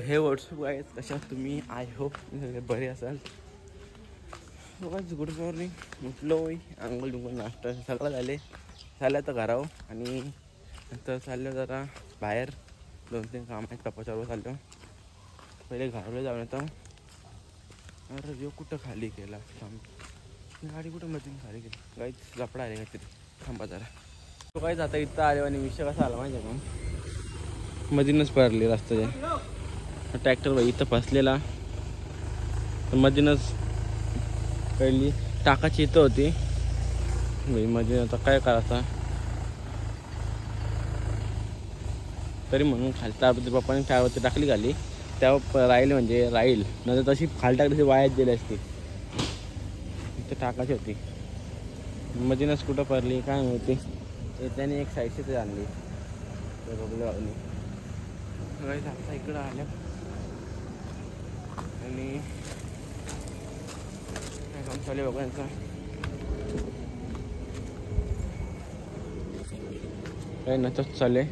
हे WhatsApp guys, कशा तुम्ही? आय होप बरे असाल. Good morning. उठलो, आंघोळ डुंगोळ नाश्ता सगळं झालं तर घरावर. आणि नंतर चाललो जरा बाहेर, 2-3 काम आहेत पप्पाच्यावर चाललो. पहिले घरावर जाऊन येतो. अरे जो कुठं खाली केला गाडी, कुठं मध्ये खाली केली गाईच, लपडा आले काहीतरी. थांबा जरा. तो काहीच आता इथं आले आणि विषय कसा आला माहिती आहे का, मधीनच पडली रस्त्याच्या. ट्रॅक्टर बाई इथं फसलेला, तर मधीनच पहिली टाकाची इथं होती बाई मध्ये. आता काय करायचं तरी म्हणून खाली त्याबद्दल पप्पाने त्यावरती टाकली खाली. त्यावर राहील म्हणजे राहील, नंतर तशी खाली टाकली वायात गेली असती. इथं टाकाची होती, मधीनच कुठं पडली काय माहिती. त्याने एक साईडची आणली बघली. आता इकडं आल्या आणि काय काम चालू आहे बघायचं. काही नच चालू आहे,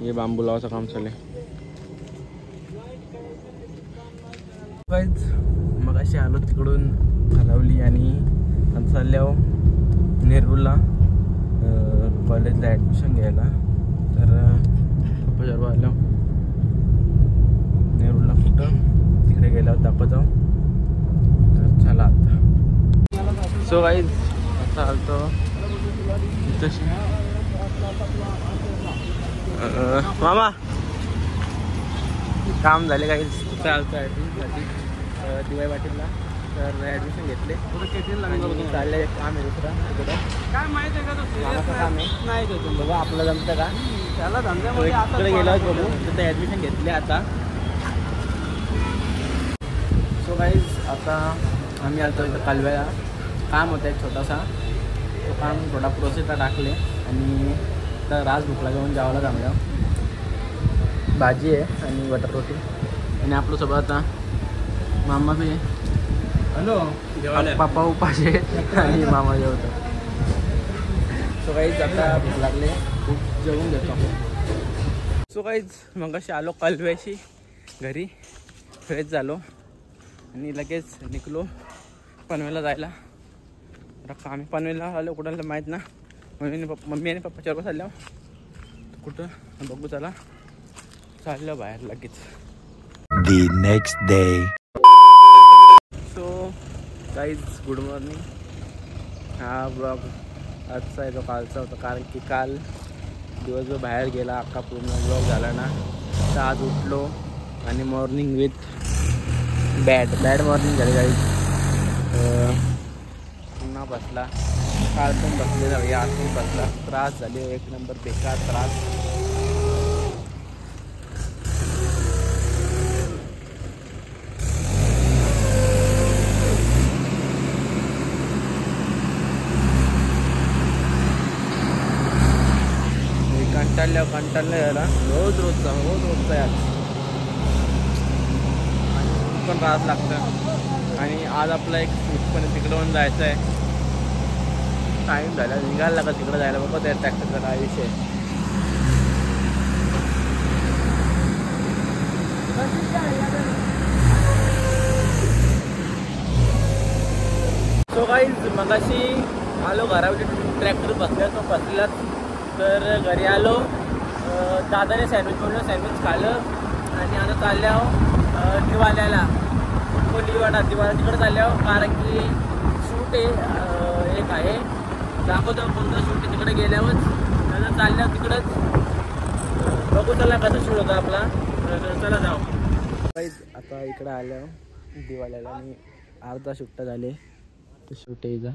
हे बांबू लावायचं काम चालू आहे. मग अशी आलो तिकडून हलवली आणि आता चालल्यावर नेरूळला कॉलेजला ॲडमिशन घ्यायला. तर पप्पाच्या आलो नेरूळला, कुठं तिकडे गेल्यावर दाखवतो. तर चला आता. सो गाईज आता आलतो तशी मामा काम झाले काहीच. चालतं ॲडमिशनसाठी दिवाई पाटीलला. तर ॲडमिशन घेतले चाललं. एक काम आहे दुसरं तिकडं, काय माहिती आहे का तो काम आहे नाही का बघा आपलं जमतं का त्याला धंद्यामध्ये. तिकडे गेल्यावर बघू. तिथं ॲडमिशन घेतले आता. सो गाईज आता आम्ही आलो इथं कालव्याला. काम होतं एक छोटासा, तो काम थोडा प्रोसेसला टाकले. आणि तर राज भुकला घेऊन जेवायला जमलं. भाजी आहे आणि बटर रोटी. आणि आपल्यासोबत आता मामा बी आहे. हॅलो, पप्पा उपाशी आणि मामा जेवतो. सो काहीच आता भूक लागले, खूप जेवून घेतो. सो काहीच मग अशी आलो कालव्याशी घरी, फ्रेश झालो आणि लगेच निघलो पनवेलला जायला. आता आम्ही पनवेलला आलो, कुठं माहीत ना. मम्मी आणि पप्पा चर्व चालल्या कुठं बघू. चला चाललं बाहेर लगेच. The next day. So guys good morning. हा ब्लॉग आजचा आहे तो कालचा होता, कारण की काल दिवसभर बाहेर गेला, अख्खा पूर्ण ब्लॉग झाला ना. तर आज उठलो आणि मॉर्निंग विथ बॅड मॉर्निंग झाली गाईज. पुन्हा बसला, काल पण बसलेला भाई, आज पण बसला. त्रास झाले एक नंबर बेकार त्रास. कंटाळलं यायला रोजचा यार पण त्रास लागतं. आणि आज आपला एक शूट पण तिकडं पण जायचं आहे. टाईम झाला निघायला का तिकडं जायला. बाबा त्या ट्रॅक्टरचा काय विषय. सो गाईज मगाशी आलो घरामध्ये, ट्रॅक्टर बसलेला. तर घरी आलो, दादाने सँडविच बनवलं, सँडविच खाल्लं. आणि आता चालल्यावर दिवाल्याला दिवाळा तिकडे चालल्यावर, कारण की शूट आहे एक आहे, दाखवतो कोणतं शूट आहे तिकडे गेल्यावर. नंतर चालल्यावर तिकडंच बघू चला कसं शूट होतं आपला. चला जाऊ. आता इकडं आल्यावर दिवाल्याला आणि अर्धा सुट्टा झाले शूट आहे इथं.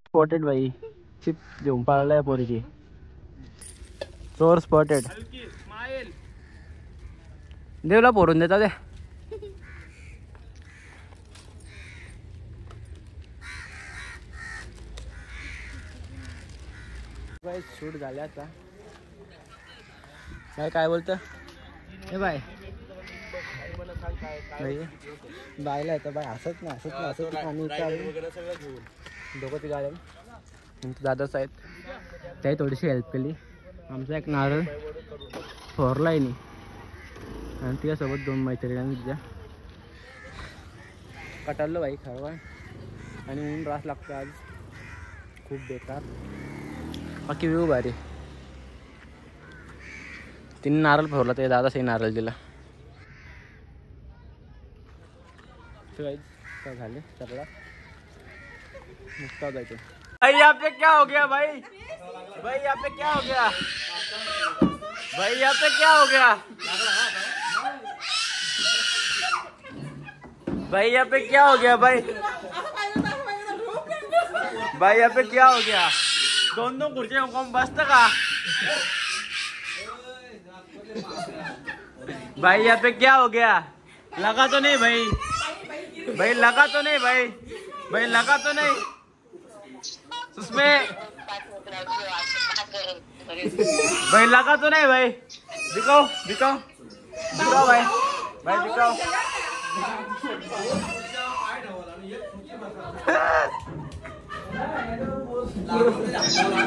स्पॉटेड भाई, चिप घेऊन पाळलाय पोरीची. चोर स्पॉटेड. देवला पोरून देता ते शूट झाले आता. काय बोलतं हे बाय बायला येतं बाय. हसत नाही आम्ही दोघं ती गाड्या दादाच आहेत. त्याही थोडीशी हेल्प केली. आमचा एक नारळ फोरला आहे आणि तिच्यासोबत 2 मैत्रिणी तिच्या कटारलो बाई खरवा. आणि ऊन रास लागतो आज खूप बेकार. बाकी व्यू भारी. तिने नारळ फोरला ते दादाच नारळ दिला. काय झाले सगळा मुक्ता जायचं. भाई यहाँ पे क्या हो गया भाई? भाई यहाँ पे क्या हो गया? भाई यहाँ पे क्या हो गया? भाई यहाँ पे क्या हो गया भाई? भाई यहाँ पे क्या हो गया? 2 खुर्चियां कौन बसता का? भाई यहाँ पे क्या हो गया? लगा तो नहीं भाई? भाई लगा तो नहीं भाई? भाई लगा तो नहीं उसमें? भाई लगा तो नहीं भाई? दिखाओ दिखाओ दिखाओ भाई. भाई दिखाओ.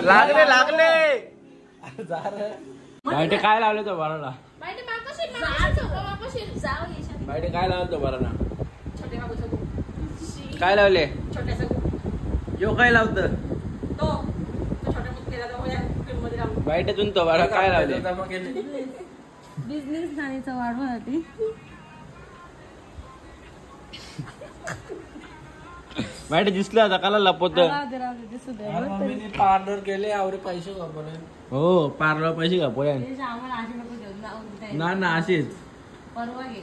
लागले बायटे काय लावलं तो बराला? बायटे काय लावलं तो बराला? काय लावले? यो काय लावत बायटेतून तो बरा काय लावले? बिझनेस नाणीचा वाढवण्यासाठी बायटे दिसलं आता काला लपवत. पार्लर गेले आवरे पैसे वापरले. हो पार्लर पैसे का पोया ना अशीच परवा घे.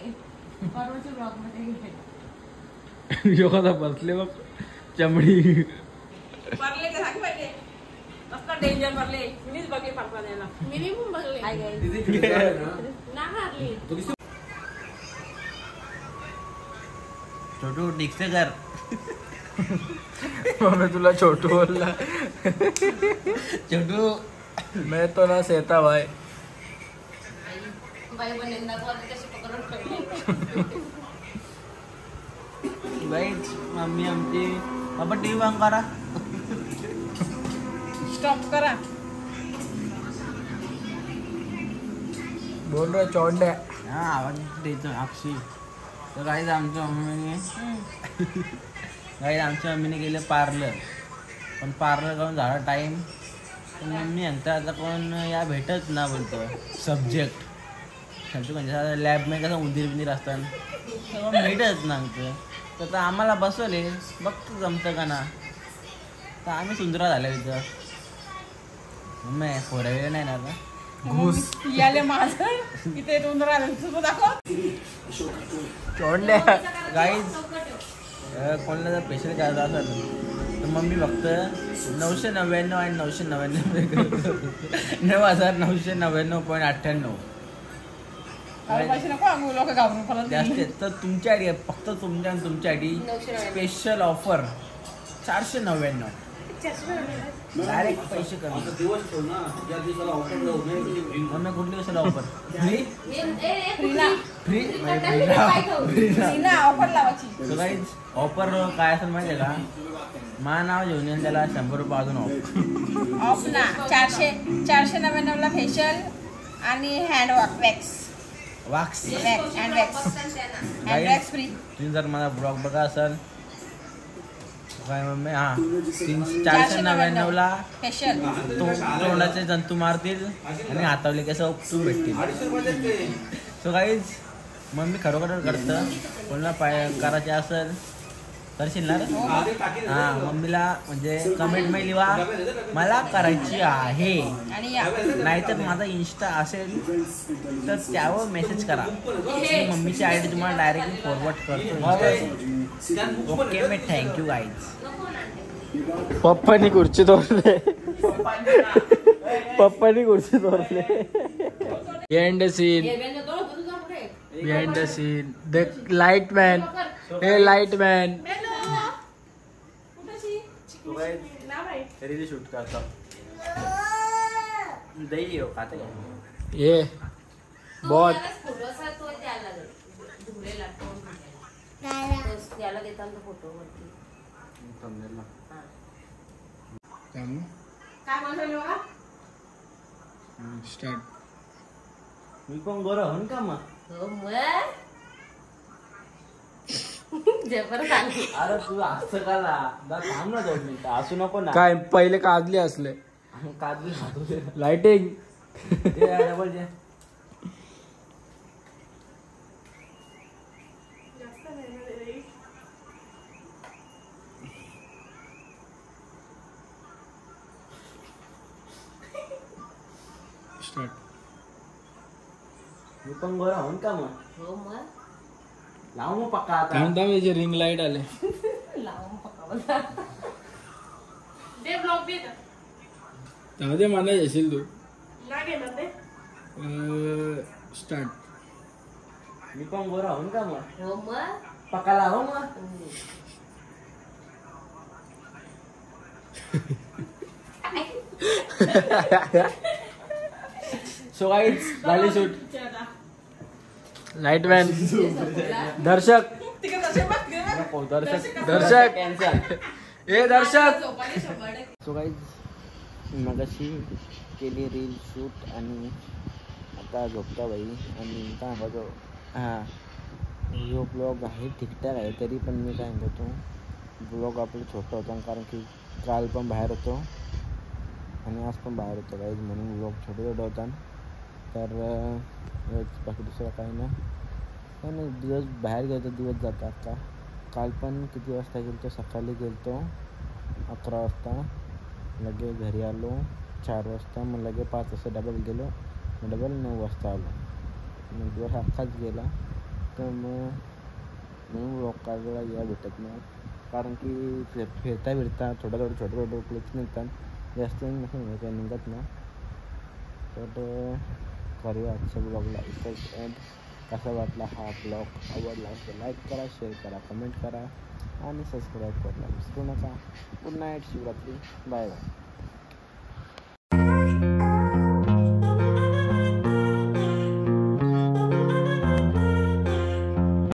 परवाच्या ब्लॉग मध्ये योगाला बसले बघ चमडी. परले का सांग पाहिजे मस्त डेंजर परले. मीच बघे पापा द्यायला. मी पण बघले ना हारली. छोटू निघते कर. मैं तुला छोटू बोलला. छोटू मैं तो ना सेता भाई. बाई बनेंदा को कशी पकडून ठेवली. बाई मम्मी आमची बाबा टीव्ही बंद करा. स्टॉप करा. बोल रहा चौंड्या. हा आवाज द्यायचं अक्षी. तर काहीच आमच्या मम्मीने गेले पार्लर. पण पार्लर करून झाला टाईम. मम्मी म्हणता आता कोण या भेटत ना बोलतो सब्जेक्ट. म्हणजे लॅबमध्ये कसं उंदीर असतात तर भेटत ना आमचं. तर आम्हाला बसवले बघतो जमतं का ना. तर आम्ही सुंदरा झाल्या तिथं. मम्मी फोरा वेळ नाही ना आता घुस याले माझं इथे उंदरा दाखव. चौंड्या. गाईज कोणाला जर पेशंट करायचं असेल तर मम्मी फक्त 999 आणि 999 9,999.98 जास्त. तर तुमच्यासाठी फक्त तुमच्या आणि तुमच्यासाठी स्पेशल ऑफर 499. डायरेक्ट पैसे कमी. मम्मी कुठली कशाला ऑफर? फ्री ऑफर लावायची. ऑफर काय असेल माहिती आहे का? माझं नाव घेऊन येऊन त्याला 100 रुपये अजून ऑफ ना. 499ला फेशियल आणि हँड वॅक्स फ्री. तुम्ही जर माझा ब्लॉग बघा असाल काय मम्मी 499ला फेशियल तोंडाचे जंतू मारतील आणि हातावले केस उपटून भेटतील. सो गाईज मम्मी खरोखर करतं. कोणाला करायचे असेल करशील ना रे? हां मम्मीला म्हणजे कमेंटमध्ये लिहा मला करायची आहे. नाहीतर माझा इंस्टा असेल तर त्यावर मेसेज करा. मी मम्मीची आय डी तुम्हाला डायरेक्टली फॉरवर्ड करतो. ओके मी थँक्यू गाईज. पप्पानी खुर्ची तोडले. Behind the scene. Behind the scene. The light man. हे लाइट मॅन रील शूट करतात. दही हो खाते ये बहुत फोटो असा तो द्यायला लागेल धुळेला त्याला देताना तो फोटो वरती काय म्हणलं बघा स्टार्ट. मी पण गोरा होन का मग हो मग जबर सांगते अरे तू असं काला थांब ना 2 मिनिटं असू नको ना काय पहिले काजले असले काजू खातो लाइटिंग. डबल जे स्टार्ट. मी पण गोरा होन का मग हो मग लाव मग पक्का आता थांबता म्हणजे रिंग लाईट आले. लावून पकावला दे ब्लॉग दे त्यामध्ये मला येशील तू. लागे ना ते स्टार्ट. मी पण गोरा होन का मग हो मग पक्का लाव मग सो गाईज झाली शूट लाईटमॅन दर्शक नको दर्शक दर्शक कॅन्सल ए दर्शक. सो गाईज मगाशी केली रील शूट आणि आता झोपता बाई आणि काय म्हणतो हां जो ब्लॉग आहे ठीकठाक आहे तरी पण मी काय म्हणतो ब्लॉग आपलं छोटं होतं कारण की काल पण बाहेर होतो आणि आज पण बाहेर होतो गाईज म्हणून ब्लॉग छोटे होता तर बाकी दुसरं काही नाही पण दिवस बाहेर गेलो दिवस जातात का काल पण किती वाजता गेलो तो सकाळी गेलो 11 वाजता लगे घरी आलो 4 वाजता मग लगे 5 वाजता डबल गेलो मग डबल 9 वाजता आलो मग दिवस अख्खाच गेला तर मग म्हणून ब्लॉग काढायला या भेटत नाही कारण की फिरता छोटे छोटे क्लिप्स निघतात जास्त काही निघत ना तर करूया आजच्या ब्लॉगला इथंच एंड. कसा वाटला हा ब्लॉग आवडला तर लाईक करा शेअर करा कमेंट करा आणि सबस्क्राईब करायला विसरू नका. Good night Shivratri bye bye.